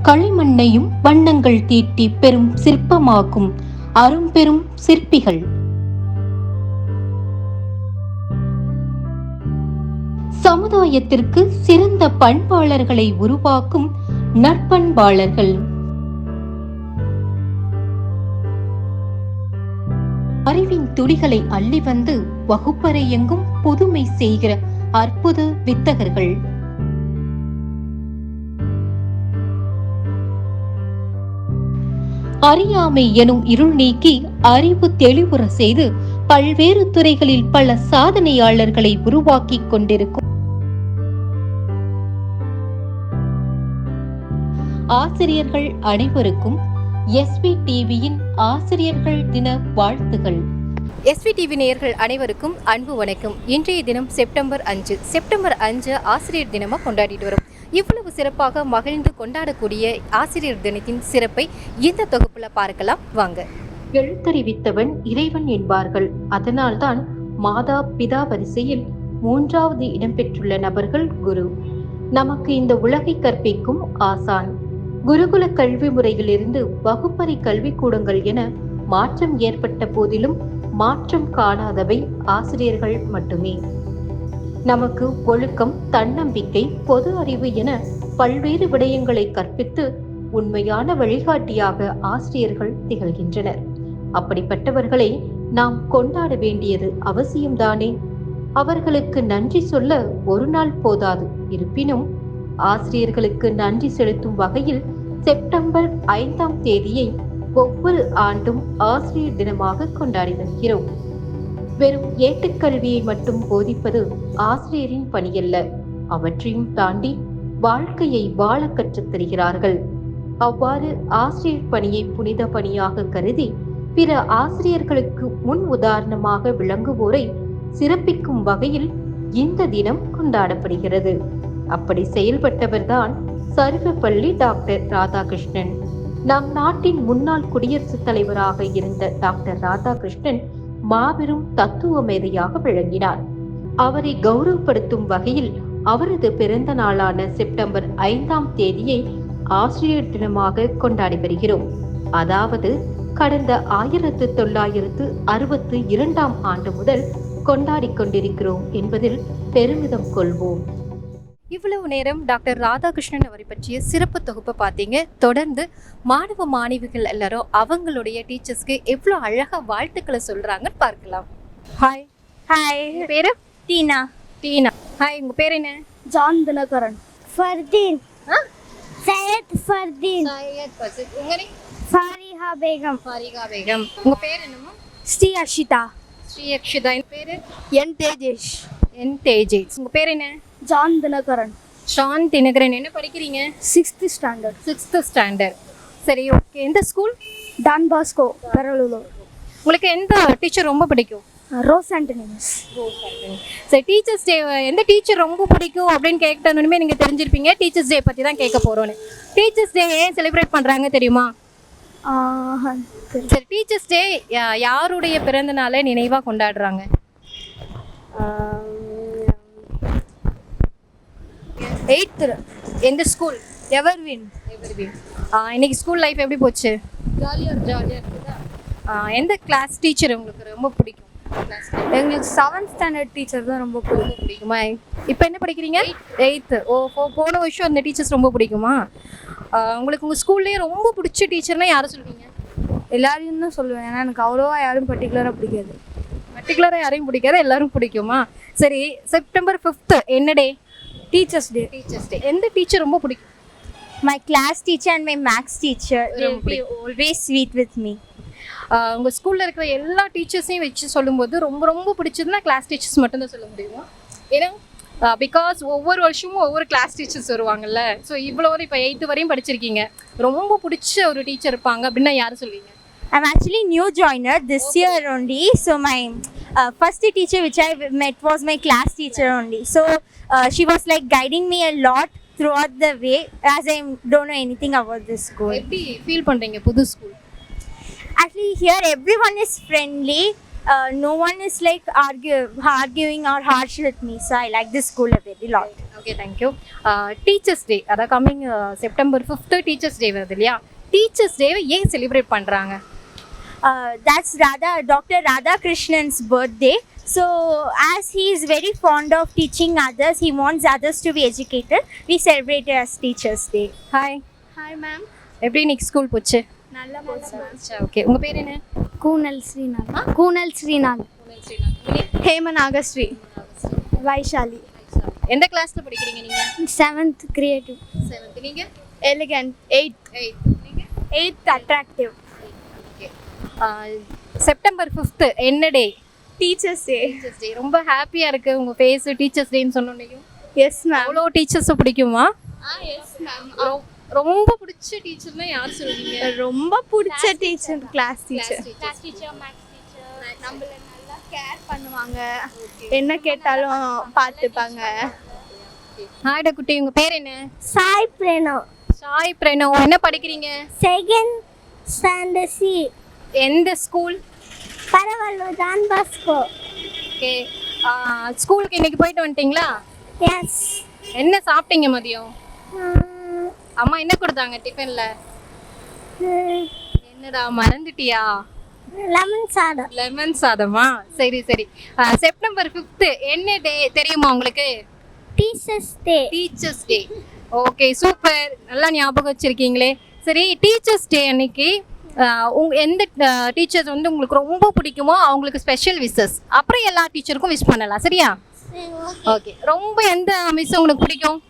களிமண்ணையும் வண்ணங்கள் தீட்டி பெரும் சிற்பமாக்கும் அரும்பெரும் சிற்பிகள். சமுதாயத்திற்கு சிறந்த பண்பாளர்களை உருவாக்கும் நற்பண்பாளர்கள். அறிவின் துளிகளை அள்ளி வந்து வகுப்பறை எங்கும் புதுமை செய்கிற அற்புத வித்தகர்கள். அறியாமை எனும் இருள் நீக்கி அறிவு தெளிவுற செய்து பல்வேறு துறைகளில் பல சாதனையாளர்களை உருவாக்கி கொண்டிருக்கும் ஆசிரியர்கள் அனைவருக்கும் எஸ்வி டிவியின் ஆசிரியர்கள் தின வாழ்த்துகள். எஸ்வி டிவி நேயர்கள் அனைவருக்கும் அன்பு வணக்கம். இன்றைய தினம் செப்டம்பர் 5 ஆசிரியர் தினமாக கொண்டாடிட்டு வரும். இவ்வளவு சிறப்பாக மகிழ்ந்து கொண்டாடக்கூடிய ஆசிரியர் தினத்தின் சிறப்பை இந்த தொகுப்புல பார்க்கலாம் வாங்க. எழுத்தறிவித்தவன் இறைவன் என்பார்கள். அதனால்தான் மாதா பிதா வரிசையில் 3வது இடம் பெற்றுள்ள நபர்கள் குரு. நமக்கு இந்த உலகை கற்பிக்கும் ஆசான். குருகுல கல்வி முறையிலிருந்து வகுப்பறை கல்விக்கூடங்கள் என மாற்றம் ஏற்பட்ட போதிலும் மாற்றம் காணாதவை ஆசிரியர்கள் மட்டுமே. நமக்கு ஒழுக்கம், தன்னம்பிக்கை, பொது அறிவு என பல்வேறு விடயங்களை கற்பித்து உண்மையான வழிகாட்டியாக ஆசிரியர்கள் திகழ்கின்றனர். அப்படிப்பட்டவர்களை நாம் கொண்டாட வேண்டியது அவசியம்தானே. அவர்களுக்கு நன்றி சொல்ல ஒரு நாள் போதாது. இருப்பினும் ஆசிரியர்களுக்கு நன்றி செலுத்தும் வகையில் செப்டம்பர் 5ஆம் தேதியை ஒவ்வொரு ஆண்டும் ஆசிரியர் தினமாக கொண்டாடி வருகிறோம். வெறும் ஏட்டுக்கல்வியை மட்டும் போதிப்பது ஆசிரியரின் பணியல்ல. அவற்றையும் தாண்டி வாழ்க்கையை வாழ கற்றுத் தருகிறார்கள். அவ்வாறு ஆசிரியர் பணியை புனித பணியாக கருதி பிற ஆசிரியர்களுக்கு முன் உதாரணமாக விளங்குவோரை சிறப்பிக்கும் வகையில் இந்த தினம் கொண்டாடப்படுகிறது. அப்படி செயல்பட்டவர்தான் சர்வப்பள்ளி டாக்டர் ராதாகிருஷ்ணன். நம் நாட்டின் முன்னாள் குடியரசுத் தலைவராக இருந்த டாக்டர் ராதாகிருஷ்ணன் மாபெரும் தத்துவ மேதையாக விளங்கினார். அவரை கௌரவப்படுத்தும் வகையில் அவரது பிறந்த நாளான செப்டம்பர் 5ஆம் தேதியை ஆசிரியர் தினமாக கொண்டாடி வருகிறோம். அதாவது கடந்த 1962ஆம் ஆண்டு முதல் கொண்டாடி கொண்டிருக்கிறோம் என்பதில் பெருமிதம் கொள்வோம். இவ்வளவு நேரம் டாக்டர் ராதாகிருஷ்ணன் அவரை பற்றிய சிறப்பு தொகுப்பை பார்த்தீங்க. தொடர்ந்து மாணவ மாணவிகள் எல்லாரும் அவங்களுடைய டீச்சர்ஸ்க்கு எவ்வளோ அழகா வாழ்த்துக்களை சொல்றாங்கன்னு பார்க்கலாம். ஹாய். பேரு டீனா. ஹாய், உங்க பேர் என்ன? ஜான் தினகரன். ஃபர்தீன். சையத் ஃபர்தீன். உங்க நேம்? ஃபாரிஹா பேகம். உங்க பேர் என்னம்மா? ஸ்ரீ அக்ஷிதா. என் பேரு என் தேஜேஷ். உங்க பேர் என்ன? ஜான் தினகரன். என்ன படிக்கிறீங்க? 6th standard. சரி, ஓகே. எந்த ஸ்கூல்? Don Bosco, பெரலூர். உங்களுக்கு எந்த டீச்சர் ரொம்ப பிடிக்கும்? Rose Anthony's. சரி, டீச்சர்ஸ் டே எந்த டீச்சர் ரொம்ப பிடிக்கும் அப்படின்னு கேட்டோன்னுமே நீங்கள் தெரிஞ்சிருப்பீங்க. டீச்சர்ஸ் டே பற்றி தான் கேட்க போகிறோன்னு. டீச்சர்ஸ் டே ஏன் செலிப்ரேட் பண்ணுறாங்க தெரியுமா? சரி, டீச்சர்ஸ் டே யாருடைய பிறந்த நாளை நினைவாக கொண்டாடுறாங்க? எந்த ஸ்கூல்? எவர்வின். இன்னைக்கு ஸ்கூல் லைஃப் எப்படி போச்சு? ஜாலியாக இருக்குதா? எந்த கிளாஸ் டீச்சர் உங்களுக்கு ரொம்ப பிடிக்கும்? எங்களுக்கு 7th ஸ்டாண்டர்ட் டீச்சர் தான் ரொம்ப பிடிக்குமா? இப்போ என்ன படிக்கிறீங்க? 8th. போன வருஷம் அந்த டீச்சர்ஸ் ரொம்ப பிடிக்குமா? உங்களுக்கு உங்கள் ஸ்கூல்லேயே ரொம்ப பிடிச்ச டீச்சர்னா யாரை சொல்லுவீங்க? எல்லாரையும் தான் சொல்லுவேன். ஏன்னா எனக்கு அவ்வளோவா யாரும் பர்டிகுலராக யாரையும் பிடிக்காது, எல்லாரும் பிடிக்குமா? சரி, செப்டம்பர் 5 என்ன டே? Teachers day. எந்த டீச்சர் ரொம்ப பிடிக்கும்? My class teacher and my maths teacher will be always sweet with me. உங்கள் ஸ்கூலில் இருக்கிற எல்லா டீச்சர்ஸையும் வச்சு சொல்லும்போது ரொம்ப பிடிச்சதுன்னா கிளாஸ் டீச்சர்ஸ் மட்டும்தான் சொல்ல முடியுமா? ஏன்னா பிகாஸ் ஒவ்வொரு வருஷமும் ஒவ்வொரு கிளாஸ் டீச்சர்ஸ் வருவாங்கல்ல. ஸோ இவ்வளோ இப்போ 8th வரையும் படிச்சிருக்கீங்க. ரொம்ப பிடிச்ச ஒரு டீச்சர் இருப்பாங்க அப்படின்னா யார் சொல்லுவீங்க? I'm actually new joiner this year only. So my first teacher which I met was my class teacher only. So she was like guiding me a lot throughout the way as I don't know anything about this school. எப்படி feel பண்ணுறீங்க புது school? Actually here everyone is friendly. No one is like arguing or harsh with me. So I like this school a very lot. Okay thank you. Teachers day அதாவது coming September 5th teachers day வருது இல்லையா? Teachers டேவை ஏன் celebrate பண்ணுறாங்க? That's Dr. Radhakrishnan's birthday. So as he is very fond of teaching others, he wants others to be educated. We celebrate it as Teachers Day. Hi. Hi ma'am. எப்படி இன்னைக்கு school போச்சு? நல்லா போச்சு ma'am. Okay உங்கள் பேர் என்ன? கூனல் ஸ்ரீநாத். கூனல் ஸ்ரீநாத். ஹேம நாகஸ்ரீ. வைஷாலி. எந்த கிளாஸில் படிக்கிறீங்க நீங்கள்? 7th creative. 7th. நீங்கள்? எலிகன்ட். 8th. நீங்கள்? 8th attractive. Okay. September 5th என்ன டே? Teachers day. Teachers day. ரொம்ப ஹாப்பியாக இருக்குது உங்கள் ஃபேஸு டீச்சர்ஸ் டேன்னு சொன்னோன்னையும். Yes ma'am. அவ்வளோ டீச்சர்ஸை பிடிக்குமா? Yes ma'am. ரொம்ப பிடிச்ச டீச்சர்னா யார் சொல்லுவீங்க? ரொம்ப பிடிச்ச teacher class teacher. Class teacher, maths teacher. நம்மள நல்லா கேர் பண்ணுவாங்க. என்ன கேட்டாலும் பார்த்துப்பாங்க. ஹாய்டா குட்டி, உங்கள் பேர் என்ன? Sai Preno. சாய் பிரணோ. என்ன படிக்கிறீங்க? 2nd standard C. எந்த school? Paravallur Don Bosco. Okay. ஸ்கூலுக்கு இன்னைக்கு போயிட்டு வந்துட்டீங்களா? Yes. என்ன சாப்பிட்டீங்க மதியம்? அம்மா என்ன கொடுத்தாங்க டிஃபனில்? என்னடா மறந்துட்டியா? Lemon sadam. லெமன் சாதமா? சரி சரி. செப்டம்பர் 5th என்ன டே தெரியுமா உங்களுக்கு? Teachers Day. Teachers day. Okay super, நல்லா ஞாபகம் வச்சுருக்கீங்களே. சரி, டீச்சர்ஸ் டே அன்னைக்கு எந்த டீச்சர்ஸ் வந்து உங்களுக்கு ரொம்ப பிடிக்குமோ அவங்களுக்கு ஸ்பெஷல் விஷஸ், அப்புறம் எல்லா டீச்சருக்கும் விஷ் பண்ணலாம். சரியா? ஓகே. ரொம்ப எந்த மிஸ் உங்களுக்கு பிடிக்கும்?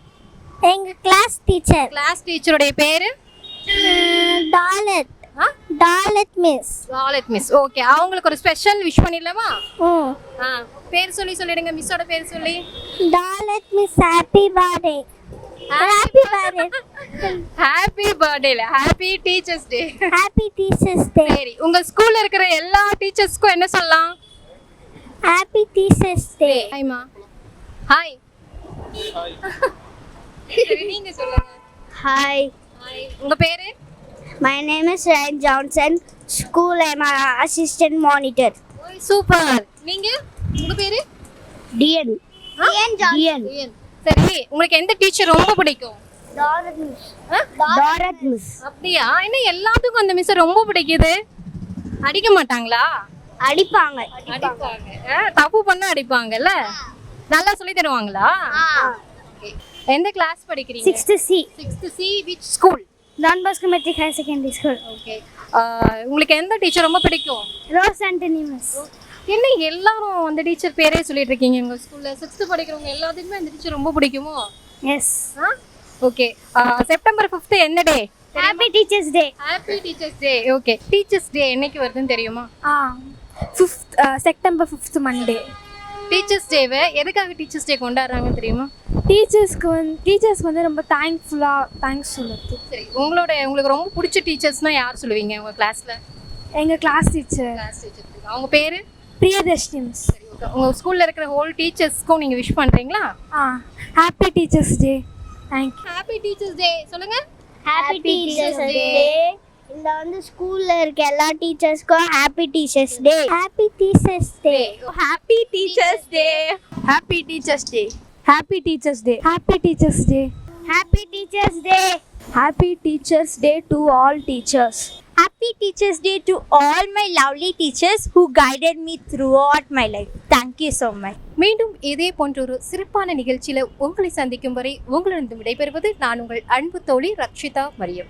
எங்க கிளாஸ் டீச்சர். கிளாஸ் டீச்சருடைய பேர்? Talat. Talat miss. Talat miss. Okay, அவங்களுக்கு ஒரு ஸ்பெஷல் விஷ் பண்ணிடலாமா? பேர் சொல்லிடுங்க, மிஸ்ஸோட பேர் சொல்லி. டாலட் miss happy birthday. Happy birthday. Happy birthday இல்ல, happy Teachers Day. Happy Teachers Day. சரி, உங்க ஸ்கூல்ல இருக்கிற எல்லா டீச்சர்ஸ்க்கும் என்ன சொல்லலாம்? Happy Teachers Day. ஹாய்மா. ஹாய். சரி, நீங்க சொல்லுங்க. ஹாய். ஹாய். உங்க பேரு? My name is Ryan Johnson. School I'm an assistant monitor. ஓய் சூப்பர். நீங்க? உங்க பேரு? Dian. Dian. சரி, உங்களுக்கு எந்த டீச்சர் ரொம்ப பிடிக்கும்? Dorat miss. Dorat miss. அப்படியா? என்ன எல்லாத்துக்கும் அந்த மிஸ் ரொம்ப பிடிக்குது? அடிக்க மாட்டாங்களா? அடிப்பாங்க. அடிப்பாங்க. தப்பு பண்ணா அடிப்பாங்கல்ல? நல்லா சொல்லி தருவாங்களா? ஓகே. எந்த கிளாஸ் படிக்கிறீங்க? 6th C. 6th C. which school? Don Bosco Metric Higher Secondary School. Okay. உங்களுக்கு எந்த டீச்சர் ரொம்ப பிடிக்கும்? Rose Anthony miss. என்ன எல்லாரும் அந்த டீச்சர் பேரே சொல்லிட்டு இருக்கீங்க? உங்க ஸ்கூல்ல 6th படிக்கிறவங்க எல்லாத்துக்குமே அந்த டீச்சர் ரொம்ப பிடிக்குமோ? Yes. ஓகே. செப்டம்பர் 5th என்ன டே? Happy Teachers Day. Happy Teachers டே. ஓகே. டீச்சர்ஸ் டே என்னைக்கு வருதுன்னு தெரியுமா? 5th September 5th Monday. Teachers டேவை எதுக்காக டீச்சர்ஸ் டே கொண்டாடுறாங்கன்னு தெரியுமா? டீச்சர்ஸ்க்கு வந்து ரொம்ப தேங்க்ஸ் சொல்லுறது. சரி, உங்களுக்கு ரொம்ப பிடிச்ச டீச்சர்ஸ்னா யார் சொல்லுவீங்க உங்க கிளாஸ்ல? எங்கள் கிளாஸ் டீச்சர். அவங்க பேரு? பிரியதர்ஷினி மிஸ். சரி, ஓகே. உங்க ஸ்கூல்ல இருக்கிற ஹோல் டீச்சர்ஸ்க்கும் நீங்க விஷ் பண்றீங்களா? Happy Teachers Day. Thank you. Happy Teachers Day சொல்லுங்க. Happy Teachers Day. இந்த வந்து ஸ்கூல்ல இருக்க எல்லா டீச்சர்ஸ்க்கும் happy Teachers Day. Happy Teachers Day. Happy Teachers Day. Happy Teachers Day. Happy Teachers Day. Happy Teachers Day. Happy Teachers Day. Happy Teachers Day to all teachers. Happy Teachers Day to all my lovely teachers who guided me throughout my life. Thank you so much. மீண்டும் இதே போன்ற ஒரு சிறப்பான நிகழ்ச்சியில உங்களை சந்திக்கும் வரை உங்களிடம் விடைபெறுவது நான் உங்கள் அன்பு தோழி ரக்ஷிதா மரியம்.